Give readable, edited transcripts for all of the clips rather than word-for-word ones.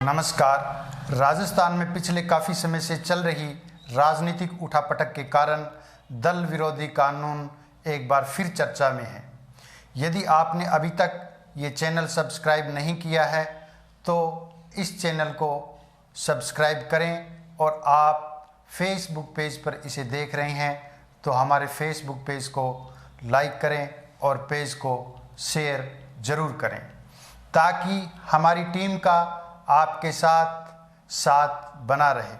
नमस्कार। राजस्थान में पिछले काफ़ी समय से चल रही राजनीतिक उठापटक के कारण दल विरोधी कानून एक बार फिर चर्चा में है। यदि आपने अभी तक ये चैनल सब्सक्राइब नहीं किया है तो इस चैनल को सब्सक्राइब करें, और आप फेसबुक पेज पर इसे देख रहे हैं तो हमारे फेसबुक पेज को लाइक करें और पेज को शेयर ज़रूर करें, ताकि हमारी टीम का आपके साथ बना रहे।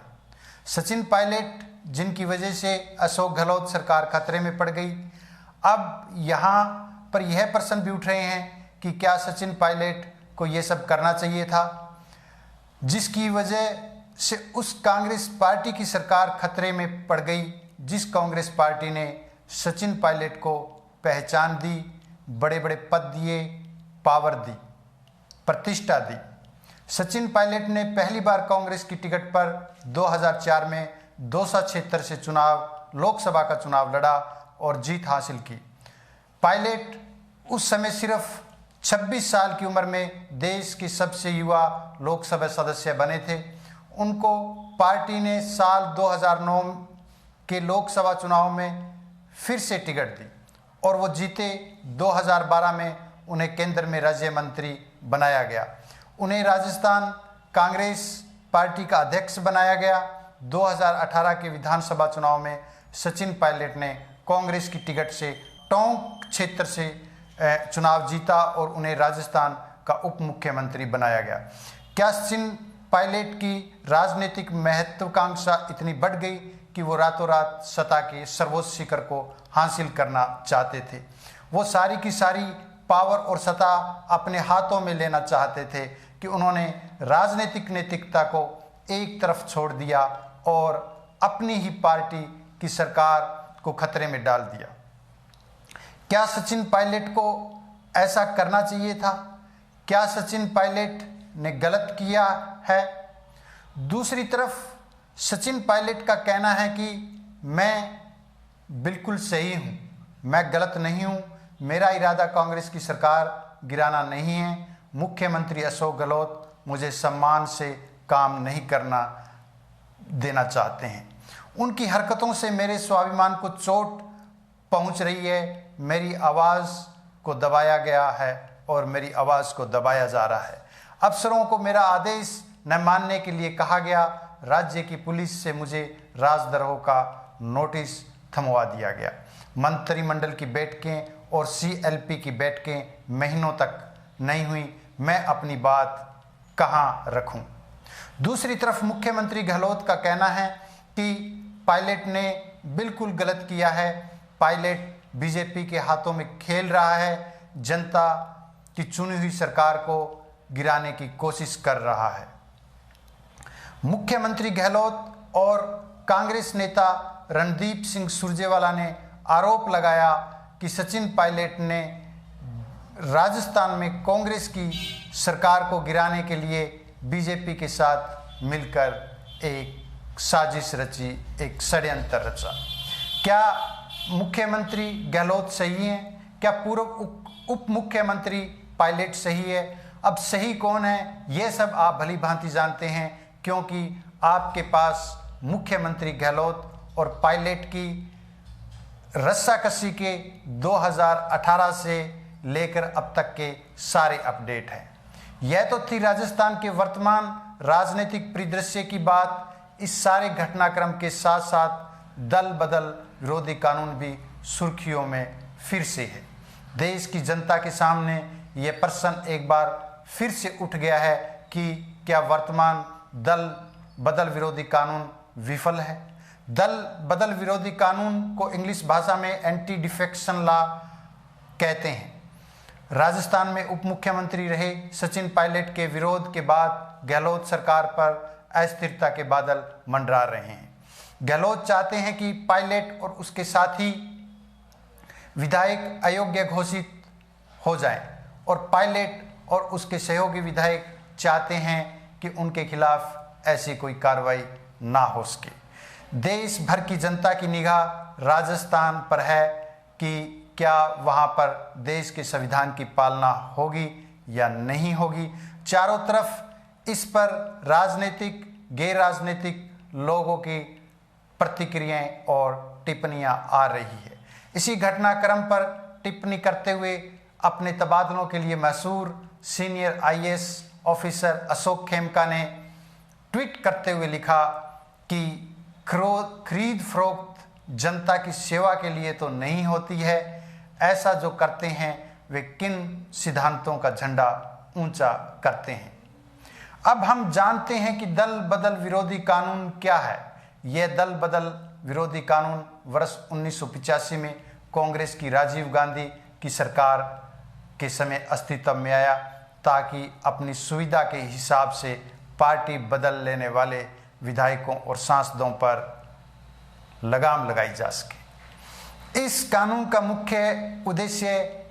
सचिन पायलट, जिनकी वजह से अशोक गहलोत सरकार खतरे में पड़ गई, अब यहाँ पर यह प्रश्न भी उठ रहे हैं कि क्या सचिन पायलट को ये सब करना चाहिए था, जिसकी वजह से उस कांग्रेस पार्टी की सरकार खतरे में पड़ गई, जिस कांग्रेस पार्टी ने सचिन पायलट को पहचान दी, बड़े बड़े पद दिए, पावर दी, प्रतिष्ठा दी। सचिन पायलट ने पहली बार कांग्रेस की टिकट पर 2004 में दौसा क्षेत्र से लोकसभा का चुनाव लड़ा और जीत हासिल की। पायलट उस समय सिर्फ 26 साल की उम्र में देश के सबसे युवा लोकसभा सदस्य बने थे। उनको पार्टी ने साल 2009 के लोकसभा चुनाव में फिर से टिकट दी और वो जीते। 2012 में उन्हें केंद्र में राज्य मंत्री बनाया गया। उन्हें राजस्थान कांग्रेस पार्टी का अध्यक्ष बनाया गया। 2018 के विधानसभा चुनाव में सचिन पायलट ने कांग्रेस की टिकट से टोंक क्षेत्र से चुनाव जीता और उन्हें राजस्थान का उप मुख्यमंत्री बनाया गया। क्या सचिन पायलट की राजनीतिक महत्वाकांक्षा इतनी बढ़ गई कि वो रातों रात सत्ता के सर्वोच्च शिखर को हासिल करना चाहते थे? वो सारी की सारी पावर और सत्ता अपने हाथों में लेना चाहते थे कि उन्होंने राजनीतिक नैतिकता को एक तरफ छोड़ दिया और अपनी ही पार्टी की सरकार को खतरे में डाल दिया। क्या सचिन पायलट को ऐसा करना चाहिए था? क्या सचिन पायलट ने गलत किया है? दूसरी तरफ सचिन पायलट का कहना है कि मैं बिल्कुल सही हूँ, मैं गलत नहीं हूँ, मेरा इरादा कांग्रेस की सरकार गिराना नहीं है। मुख्यमंत्री अशोक गहलोत मुझे सम्मान से काम नहीं करना देना चाहते हैं। उनकी हरकतों से मेरे स्वाभिमान को चोट पहुंच रही है। मेरी आवाज़ को दबाया गया है और मेरी आवाज़ को दबाया जा रहा है। अफसरों को मेरा आदेश न मानने के लिए कहा गया। राज्य की पुलिस से मुझे राजद्रोह का नोटिस थमवा दिया गया। मंत्रिमंडल की बैठकें और CLP की बैठकें महीनों तक नहीं हुई। मैं अपनी बात कहाँ रखूं? दूसरी तरफ मुख्यमंत्री गहलोत का कहना है कि पायलट ने बिल्कुल गलत किया है। पायलट बीजेपी के हाथों में खेल रहा है, जनता की चुनी हुई सरकार को गिराने की कोशिश कर रहा है। मुख्यमंत्री गहलोत और कांग्रेस नेता रणदीप सिंह सुरजेवाला ने आरोप लगाया कि सचिन पायलट ने राजस्थान में कांग्रेस की सरकार को गिराने के लिए बीजेपी के साथ मिलकर एक साजिश रची, एक षड्यंत्र रचा। क्या मुख्यमंत्री गहलोत सही हैं? क्या पूर्व उप मुख्यमंत्री पायलट सही है? अब सही कौन है ये सब आप भली भांति जानते हैं, क्योंकि आपके पास मुख्यमंत्री गहलोत और पायलट की रस्साकसी के 2018 से लेकर अब तक के सारे अपडेट हैं। यह तो थी राजस्थान के वर्तमान राजनीतिक परिदृश्य की बात। इस सारे घटनाक्रम के साथ साथ दल बदल विरोधी कानून भी सुर्खियों में फिर से है। देश की जनता के सामने यह प्रश्न एक बार फिर से उठ गया है कि क्या वर्तमान दल बदल विरोधी कानून विफल है? दल बदल विरोधी कानून को इंग्लिश भाषा में एंटी डिफेक्शन लॉ कहते हैं। राजस्थान में उप मुख्यमंत्री रहे सचिन पायलट के विरोध के बाद गहलोत सरकार पर अस्थिरता के बादल मंडरा रहे हैं। गहलोत चाहते हैं कि पायलट और उसके साथी विधायक अयोग्य घोषित हो जाएं, और पायलट और उसके सहयोगी विधायक चाहते हैं कि उनके खिलाफ ऐसी कोई कार्रवाई ना हो सके। देश भर की जनता की निगाह राजस्थान पर है कि क्या वहाँ पर देश के संविधान की पालना होगी या नहीं होगी। चारों तरफ इस पर राजनीतिक गैर राजनीतिक लोगों की प्रतिक्रियाएं और टिप्पणियां आ रही है। इसी घटनाक्रम पर टिप्पणी करते हुए अपने तबादलों के लिए मशहूर senior IAS officer Ashok Khemka ने ट्वीट करते हुए लिखा कि खरीद फरोख्त जनता की सेवा के लिए तो नहीं होती है, ऐसा जो करते हैं वे किन सिद्धांतों का झंडा ऊंचा करते हैं। अब हम जानते हैं कि दल बदल विरोधी कानून क्या है। यह दल बदल विरोधी कानून वर्ष 1985 में कांग्रेस की राजीव गांधी की सरकार के समय अस्तित्व में आया, ताकि अपनी सुविधा के हिसाब से पार्टी बदल लेने वाले विधायकों और सांसदों पर लगाम लगाई जा सके। इस कानून का मुख्य उद्देश्य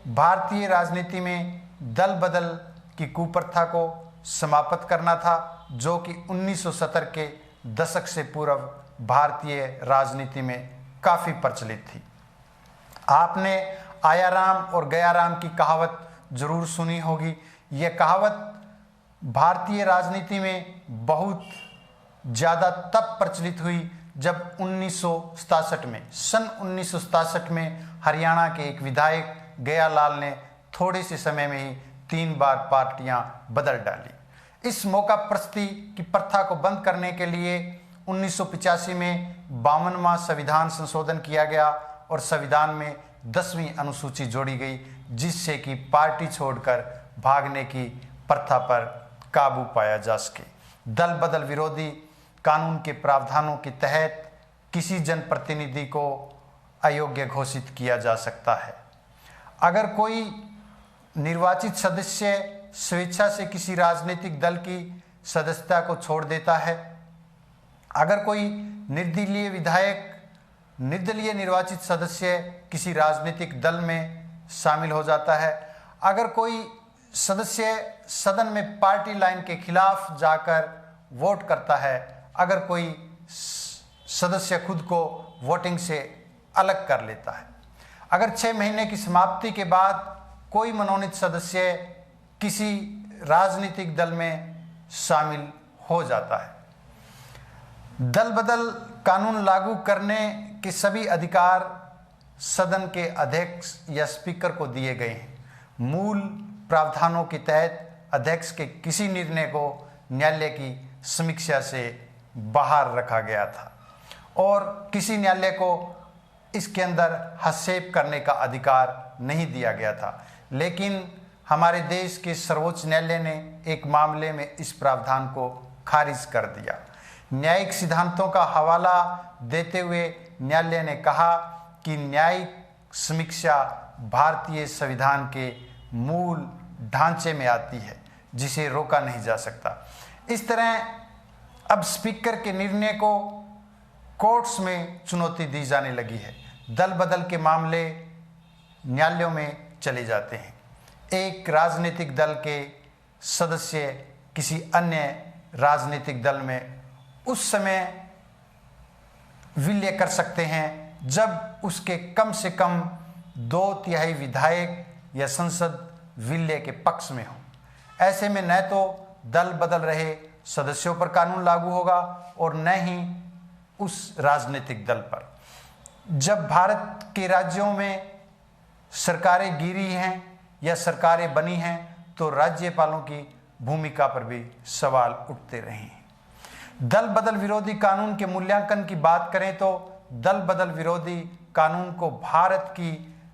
भारतीय राजनीति में दल बदल की कुप्रथा को समाप्त करना था, जो कि 1970 के दशक से पूर्व भारतीय राजनीति में काफ़ी प्रचलित थी। आपने आयाराम और गयाराम की कहावत जरूर सुनी होगी। यह कहावत भारतीय राजनीति में बहुत ज़्यादा तब प्रचलित हुई जब सन 1967 में हरियाणा के एक विधायक गयालाल ने थोड़े से समय में ही 3 बार पार्टियां बदल डाली। इस मौका प्रस्ती की प्रथा को बंद करने के लिए 1985 में 52वां संविधान संशोधन किया गया और संविधान में 10वीं अनुसूची जोड़ी गई, जिससे कि पार्टी छोड़कर भागने की प्रथा पर काबू पाया जा सके। दल बदल विरोधी कानून के प्रावधानों के तहत किसी जनप्रतिनिधि को अयोग्य घोषित किया जा सकता है। अगर कोई निर्वाचित सदस्य स्वेच्छा से किसी राजनीतिक दल की सदस्यता को छोड़ देता है, अगर कोई निर्दलीय निर्वाचित सदस्य किसी राजनीतिक दल में शामिल हो जाता है, अगर कोई सदस्य सदन में पार्टी लाइन के खिलाफ जाकर वोट करता है, अगर कोई सदस्य खुद को वोटिंग से अलग कर लेता है, अगर 6 महीने की समाप्ति के बाद कोई मनोनीत सदस्य किसी राजनीतिक दल में शामिल हो जाता है। दल बदल कानून लागू करने के सभी अधिकार सदन के अध्यक्ष या स्पीकर को दिए गए हैं। मूल प्रावधानों के तहत अध्यक्ष के किसी निर्णय को न्यायालय की समीक्षा से बाहर रखा गया था और किसी न्यायालय को इसके अंदर हस्तक्षेप करने का अधिकार नहीं दिया गया था। लेकिन हमारे देश के सर्वोच्च न्यायालय ने एक मामले में इस प्रावधान को खारिज कर दिया। न्यायिक सिद्धांतों का हवाला देते हुए न्यायालय ने कहा कि न्यायिक समीक्षा भारतीय संविधान के मूल ढांचे में आती है, जिसे रोका नहीं जा सकता। इस तरह अब स्पीकर के निर्णय को कोर्ट्स में चुनौती दी जाने लगी है। दल बदल के मामले न्यायालयों में चले जाते हैं। एक राजनीतिक दल के सदस्य किसी अन्य राजनीतिक दल में उस समय विलय कर सकते हैं जब उसके कम से कम 2/3 विधायक या संसद विलय के पक्ष में हो। ऐसे में न तो दल बदल रहे सदस्यों पर कानून लागू होगा और न ही उस राजनीतिक दल पर। जब भारत के राज्यों में सरकारें गिरी हैं या सरकारें बनी हैं, तो राज्यपालों की भूमिका पर भी सवाल उठते रहे हैं। दल बदल विरोधी कानून के मूल्यांकन की बात करें तो दल बदल विरोधी कानून को भारत की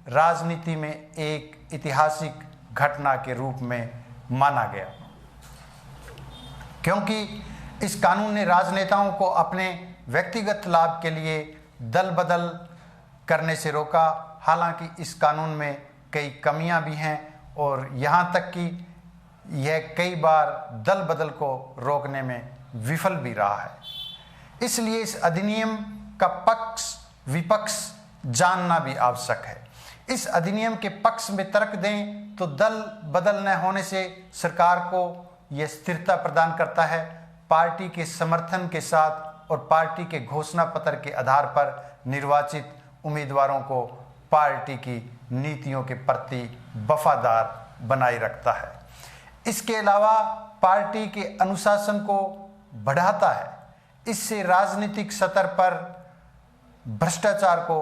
राजनीति में एक ऐतिहासिक घटना के रूप में माना गया, क्योंकि इस कानून ने राजनेताओं को अपने व्यक्तिगत लाभ के लिए दल बदल करने से रोका। हालांकि इस कानून में कई कमियां भी हैं और यहाँ तक कि यह कई बार दल बदल को रोकने में विफल भी रहा है। इसलिए इस अधिनियम का पक्ष विपक्ष जानना भी आवश्यक है। इस अधिनियम के पक्ष में तर्क दें तो दल बदल न होने से सरकार को यह स्थिरता प्रदान करता है। पार्टी के समर्थन के साथ और पार्टी के घोषणा पत्र के आधार पर निर्वाचित उम्मीदवारों को पार्टी की नीतियों के प्रति वफादार बनाए रखता है। इसके अलावा पार्टी के अनुशासन को बढ़ाता है। इससे राजनीतिक सतह पर भ्रष्टाचार को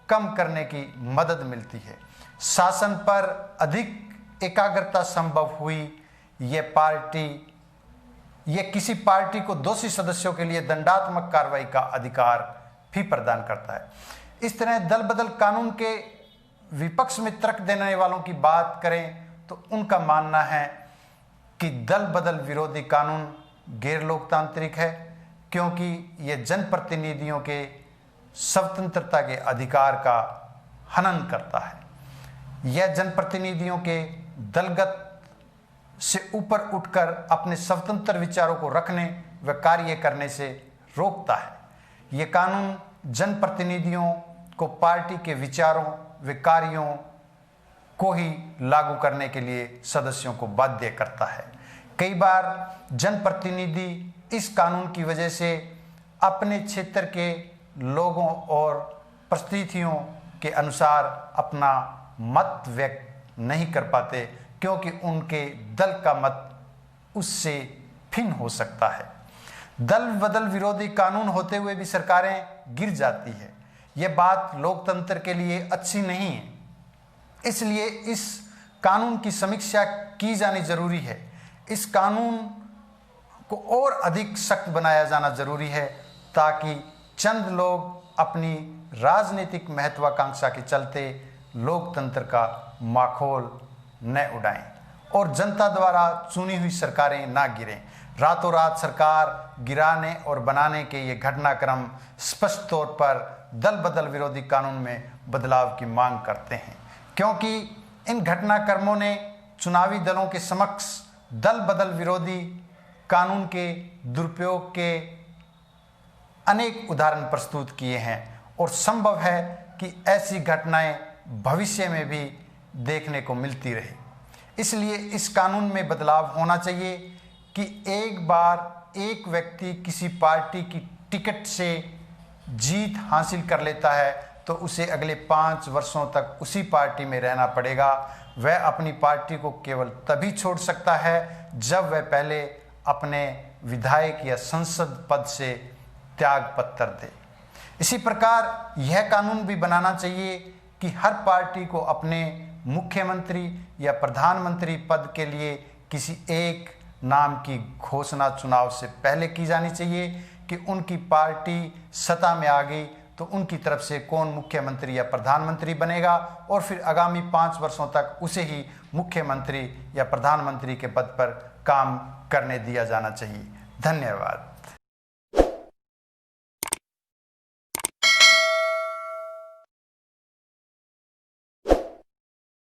कम करने की मदद मिलती है। शासन पर अधिक एकाग्रता संभव हुई। यह किसी पार्टी को दोषी सदस्यों के लिए दंडात्मक कार्रवाई का अधिकार भी प्रदान करता है। इस तरह दल बदल कानून के विपक्ष में तर्क देने वालों की बात करें तो उनका मानना है कि दल बदल विरोधी कानून गैर लोकतांत्रिक है, क्योंकि यह जनप्रतिनिधियों के स्वतंत्रता के अधिकार का हनन करता है। यह जनप्रतिनिधियों के दलगत से ऊपर उठकर अपने स्वतंत्र विचारों को रखने व कार्य करने से रोकता है। यह कानून जनप्रतिनिधियों को पार्टी के विचारों व कार्यों को ही लागू करने के लिए सदस्यों को बाध्य करता है। कई बार जनप्रतिनिधि इस कानून की वजह से अपने क्षेत्र के लोगों और परिस्थितियों के अनुसार अपना मत व्यक्त नहीं कर पाते, क्योंकि उनके दल का मत उससे भिन्न हो सकता है। दल बदल विरोधी कानून होते हुए भी सरकारें गिर जाती है। यह बात लोकतंत्र के लिए अच्छी नहीं है। इसलिए इस कानून की समीक्षा की जानी जरूरी है। इस कानून को और अधिक सख्त बनाया जाना जरूरी है, ताकि चंद लोग अपनी राजनीतिक महत्वाकांक्षा के चलते लोकतंत्र का माखौल न उड़ाएं और जनता द्वारा चुनी हुई सरकारें ना गिरें। रातों रात सरकार गिराने और बनाने के ये घटनाक्रम स्पष्ट तौर पर दल बदल विरोधी कानून में बदलाव की मांग करते हैं, क्योंकि इन घटनाक्रमों ने चुनावी दलों के समक्ष दल बदल विरोधी कानून के दुरुपयोग के अनेक उदाहरण प्रस्तुत किए हैं और संभव है कि ऐसी घटनाएं भविष्य में भी देखने को मिलती रहे। इसलिए इस कानून में बदलाव होना चाहिए कि एक बार एक व्यक्ति किसी पार्टी की टिकट से जीत हासिल कर लेता है तो उसे अगले 5 वर्षों तक उसी पार्टी में रहना पड़ेगा। वह अपनी पार्टी को केवल तभी छोड़ सकता है जब वह पहले अपने विधायक या संसद पद से त्याग पत्र दे। इसी प्रकार यह कानून भी बनाना चाहिए कि हर पार्टी को अपने मुख्यमंत्री या प्रधानमंत्री पद के लिए किसी एक नाम की घोषणा चुनाव से पहले की जानी चाहिए कि उनकी पार्टी सत्ता में आ गई तो उनकी तरफ से कौन मुख्यमंत्री या प्रधानमंत्री बनेगा और फिर आगामी 5 वर्षों तक उसे ही मुख्यमंत्री या प्रधानमंत्री के पद पर काम करने दिया जाना चाहिए। धन्यवाद।